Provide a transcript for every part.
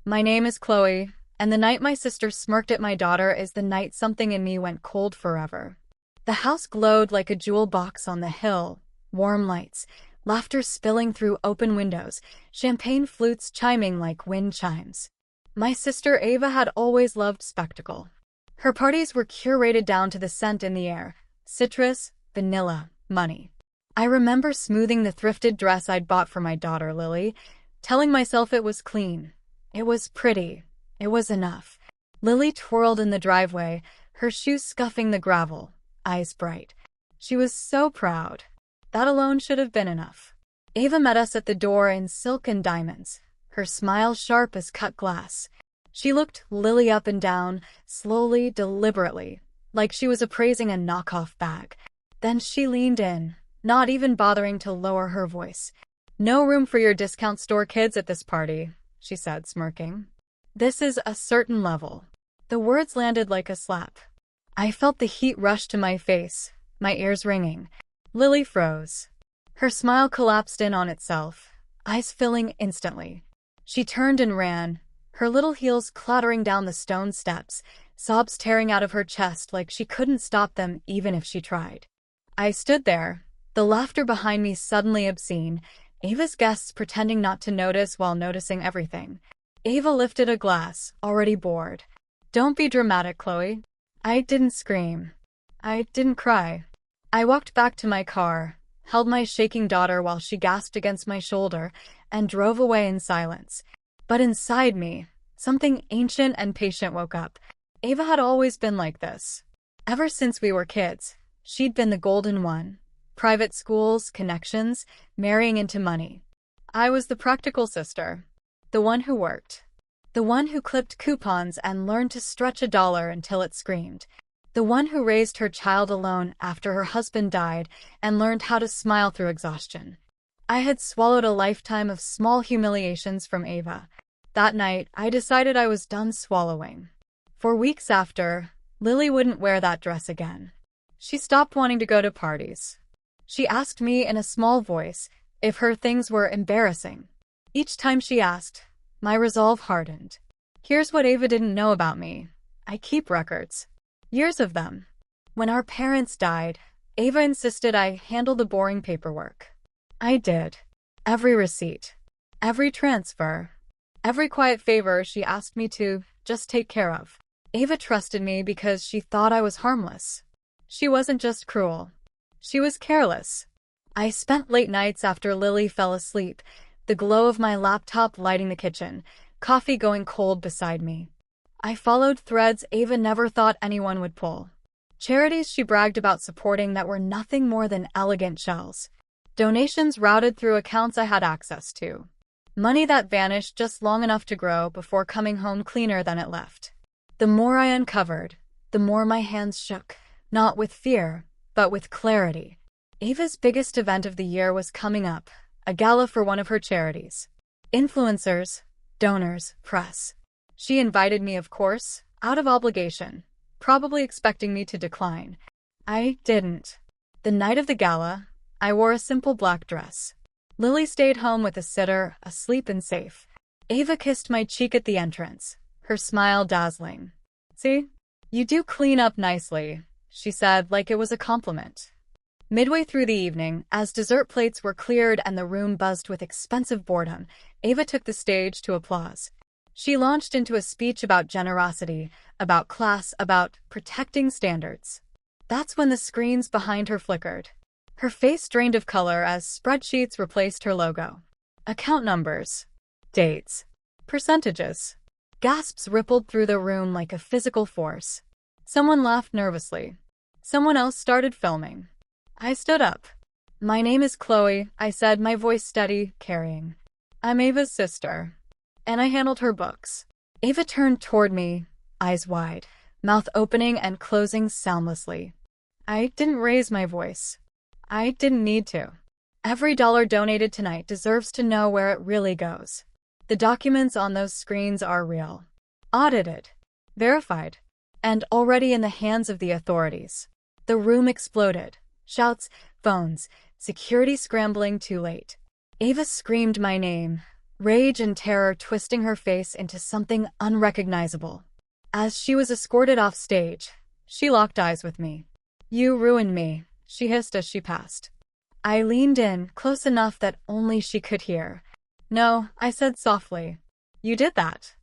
My name is Chloe, and the night my sister smirked at my daughter is the night something in me went cold forever. The house glowed like a jewel box on the hill, warm lights, laughter spilling through open windows, champagne flutes chiming like wind chimes. My sister Ava had always loved spectacle. Her parties were curated down to the scent in the air: citrus, vanilla, money. I remember smoothing the thrifted dress I'd bought for my daughter Lily, telling myself it was clean. It was pretty. It was enough. Lily twirled in the driveway, her shoes scuffing the gravel, eyes bright. She was so proud. That alone should have been enough. Ava met us at the door in silk and diamonds, her smile sharp as cut glass. She looked Lily up and down, slowly, deliberately, like she was appraising a knockoff bag. Then she leaned in, not even bothering to lower her voice. "No room for your discount store kids at this party," she said, smirking. "This is a certain level." The words landed like a slap. I felt the heat rush to my face, my ears ringing. Lily froze. Her smile collapsed in on itself, eyes filling instantly. She turned and ran, her little heels clattering down the stone steps, sobs tearing out of her chest like she couldn't stop them even if she tried. I stood there, the laughter behind me suddenly obscene, Ava's guests pretending not to notice while noticing everything. Ava lifted a glass, already bored. "Don't be dramatic, Chloe." I didn't scream. I didn't cry. I walked back to my car, held my shaking daughter while she gasped against my shoulder, and drove away in silence. But inside me, something ancient and patient woke up. Ava had always been like this. Ever since we were kids, she'd been the golden one. Private schools, connections, marrying into money. I was the practical sister. The one who worked. The one who clipped coupons and learned to stretch a dollar until it screamed. The one who raised her child alone after her husband died and learned how to smile through exhaustion. I had swallowed a lifetime of small humiliations from Ava. That night, I decided I was done swallowing. For weeks after, Lily wouldn't wear that dress again. She stopped wanting to go to parties. She asked me in a small voice if her things were embarrassing. Each time she asked, my resolve hardened. Here's what Ava didn't know about me. I keep records. Years of them. When our parents died, Ava insisted I handle the boring paperwork. I did. Every receipt. Every transfer. Every quiet favor she asked me to just take care of. Ava trusted me because she thought I was harmless. She wasn't just cruel. She was careless. I spent late nights after Lily fell asleep, the glow of my laptop lighting the kitchen, coffee going cold beside me. I followed threads Ava never thought anyone would pull. Charities she bragged about supporting that were nothing more than elegant shells. Donations routed through accounts I had access to. Money that vanished just long enough to grow before coming home cleaner than it left. The more I uncovered, the more my hands shook, not with fear, but with clarity. Ava's biggest event of the year was coming up, a gala for one of her charities. Influencers, donors, press. She invited me, of course, out of obligation, probably expecting me to decline. I didn't. The night of the gala, I wore a simple black dress. Lily stayed home with a sitter, asleep and safe. Ava kissed my cheek at the entrance, her smile dazzling. "See? You do clean up nicely," she said like it was a compliment. Midway through the evening, as dessert plates were cleared and the room buzzed with expensive boredom, Ava took the stage to applause. She launched into a speech about generosity, about class, about protecting standards. That's when the screens behind her flickered. Her face drained of color as spreadsheets replaced her logo. Account numbers, dates, percentages. Gasps rippled through the room like a physical force. Someone laughed nervously. Someone else started filming. I stood up. "My name is Chloe," I said, my voice steady, carrying. "I'm Ava's sister." And I handled her books. Ava turned toward me, eyes wide, mouth opening and closing soundlessly. I didn't raise my voice. I didn't need to. Every dollar donated tonight deserves to know where it really goes. The documents on those screens are real. Audited. Verified. And already in the hands of the authorities. The room exploded. Shouts, phones, security scrambling too late. Ava screamed my name, rage and terror twisting her face into something unrecognizable. As she was escorted off stage, she locked eyes with me. "You ruined me," she hissed as she passed. I leaned in, close enough that only she could hear. "No," I said softly. "You did that.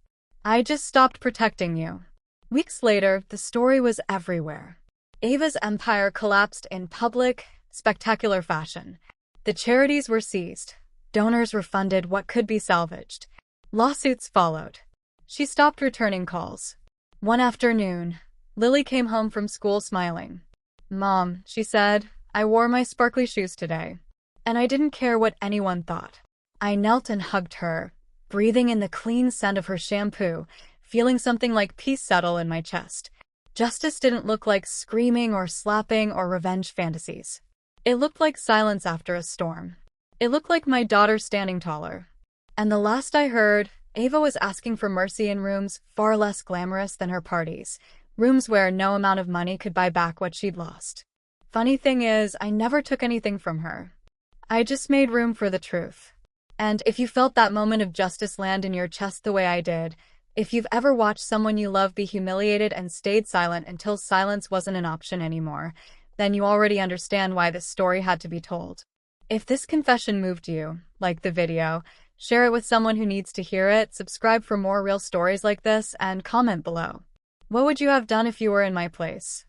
I just stopped protecting you." Weeks later, the story was everywhere. Ava's empire collapsed in public, spectacular fashion. The charities were seized. Donors refunded what could be salvaged. Lawsuits followed. She stopped returning calls. One afternoon, Lily came home from school smiling. "Mom," she said, "I wore my sparkly shoes today. And I didn't care what anyone thought." I knelt and hugged her, breathing in the clean scent of her shampoo, feeling something like peace settle in my chest. Justice didn't look like screaming or slapping or revenge fantasies. It looked like silence after a storm. It looked like my daughter standing taller. And the last I heard, Ava was asking for mercy in rooms far less glamorous than her parties, rooms where no amount of money could buy back what she'd lost. Funny thing is, I never took anything from her. I just made room for the truth. And if you felt that moment of justice land in your chest the way I did, if you've ever watched someone you love be humiliated and stayed silent until silence wasn't an option anymore, then you already understand why this story had to be told. If this confession moved you, like the video, share it with someone who needs to hear it, subscribe for more real stories like this, and comment below. What would you have done if you were in my place?